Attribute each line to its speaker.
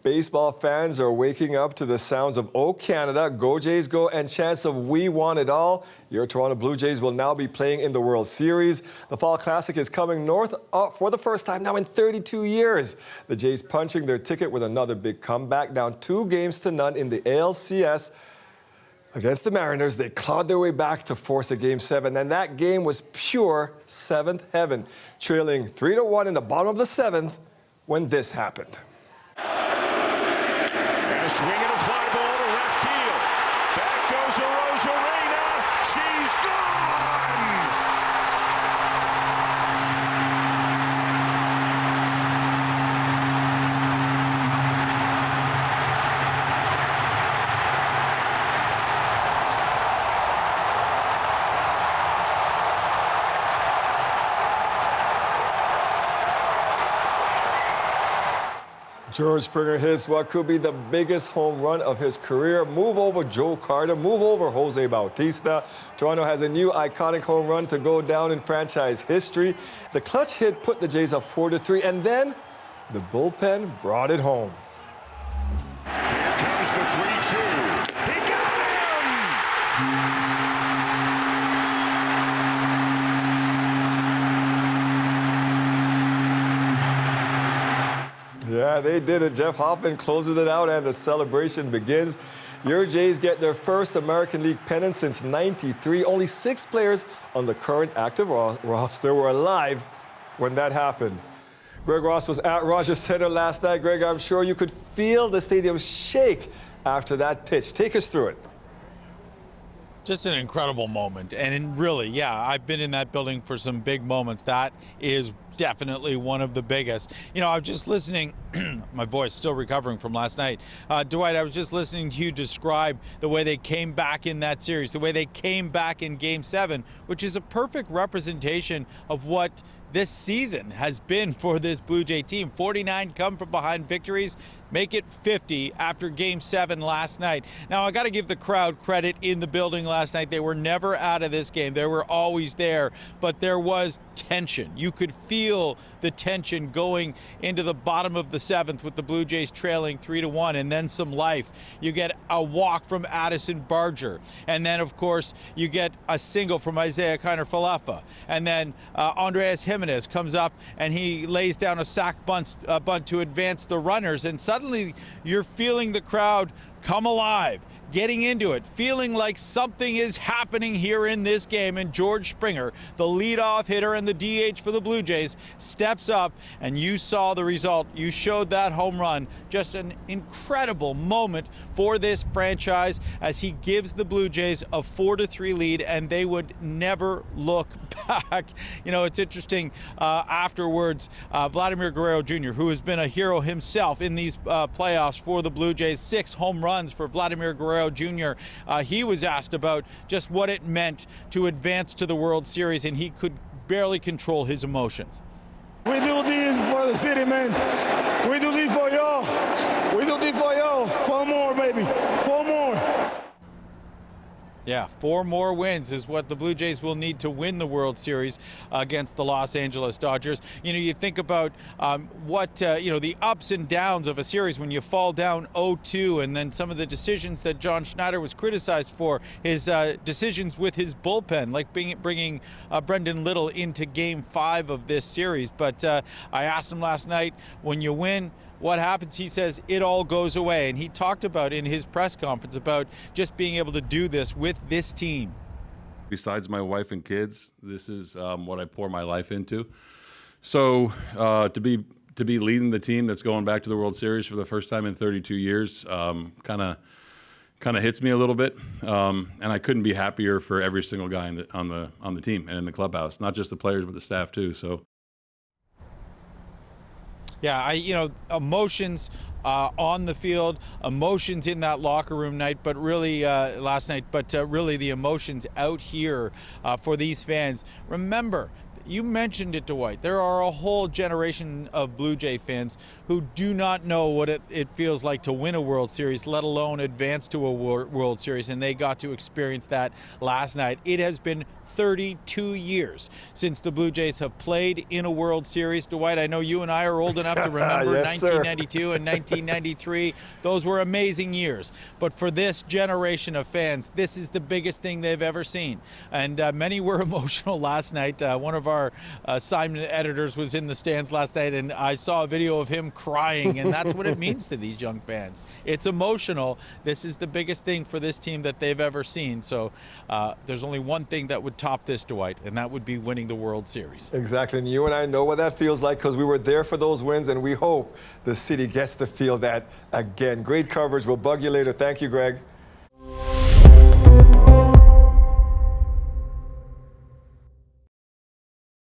Speaker 1: baseball fans are waking up to the sounds of "Oh Canada, Go Jays Go" and chants of "We Want It All." Your Toronto Blue Jays will now be playing in the World Series. The Fall Classic is coming north for the first time now in 32 years. The Jays punching their ticket with another big comeback, down 2-0 in the ALCS. Against the Mariners, they clawed their way back to force a Game 7, and that game was pure seventh heaven, trailing 3-1 in the bottom of the seventh when this happened.
Speaker 2: And a swing and a fly ball to left field. Back goes Arozarena. She's gone!
Speaker 1: George Springer hits what could be the biggest home run of his career. Move over Joe Carter, move over Jose Bautista. Toronto has a new iconic home run to go down in franchise history. The clutch hit put the Jays up 4-3, and then the bullpen brought it home.
Speaker 2: Here comes the 3-2. He got him!
Speaker 1: Yeah, they did it. Jeff Hoffman closes it out, and the celebration begins. Your Jays get their first American League pennant since '93. Only 6 players on the current active roster were alive when that happened. Greg Ross was at Rogers Center last night. Greg, I'm sure you could feel the stadium shake after that pitch. Take us through it.
Speaker 3: Just an incredible moment. And really, yeah, I've been in that building for some big moments. That is definitely one of the biggest. You know, I was just listening, my voice still recovering from last night. Dwight, I was just listening to you describe the way they came back in that series, the way they came back in Game 7, which is a perfect representation of what this season has been for this Blue Jay team. 49 come from behind victories, make it 50 after Game 7 last night. Now, I got to give the crowd credit in the building last night. They were never out of this game. They were always there, but there was tension. You could feel the tension going into the bottom of the 7th with the Blue Jays trailing 3-1, and then some life. You get a walk from Addison Barger, and then, of course, you get a single from Isaiah Kiner-Falefa, and then Andreas Jimenez comes up and he lays down a sac bunt to advance the runners, and suddenly you're feeling the crowd come alive, getting into it, feeling like something is happening here in this game. And George Springer, the leadoff hitter and the DH for the Blue Jays, steps up, and you saw the result. You showed that home run. Just an incredible moment for this franchise as he gives the Blue Jays a 4-3 lead, and they would never look back. You know, it's interesting, afterwards, Vladimir Guerrero Jr., who has been a hero himself in these playoffs for the Blue Jays, 6 home runs for Vladimir Guerrero Jr. He was asked about just what it meant to advance to the World Series, and he could barely control his emotions.
Speaker 4: We do this for the city, man. We do this for y'all. We do this for y'all. 4 more, baby. 4 more.
Speaker 3: Yeah, 4 more wins is what the Blue Jays will need to win the World Series against the Los Angeles Dodgers. You know, you think about the ups and downs of a series when you fall down 0-2, and then some of the decisions that John Schneider was criticized for, his decisions with his bullpen, like bringing Brendan Little into Game 5 of this series. But I asked him last night, when you win, what happens? He says it all goes away. And he talked about in his press conference about just being able to do this with this team.
Speaker 5: Besides my wife and kids, this is what I pour my life into. So to be leading the team that's going back to the World Series for the first time in 32 years kind of hits me a little bit. And I couldn't be happier for every single guy on the team and in the clubhouse, not just the players but the staff too. So.
Speaker 3: Yeah, emotions on the field, emotions in that locker room night, but really last night, but really the emotions out here for these fans. Remember, You mentioned it, Dwight. There are a whole generation of Blue Jay fans who do not know what it feels like to win a World Series, let alone advance to a World Series, and they got to experience that last night. It has been 32 years since the Blue Jays have played in a World Series. Dwight, I know you and I are old enough to remember
Speaker 1: Yes,
Speaker 3: 1992 and 1993. Those were amazing years. But for this generation of fans, this is the biggest thing they've ever seen. And many were emotional last night. One of our assignment editors was in the stands last night, and I saw a video of him crying, and that's what it means to these young fans. It's emotional. This is the biggest thing for this team that they've ever seen. So there's only one thing that would top this, Dwight, and that would be winning the World Series.
Speaker 1: Exactly, and you and I know what that feels like because we were there for those wins, and we hope the city gets to feel that again. Great coverage. We'll bug you later. Thank you, Greg.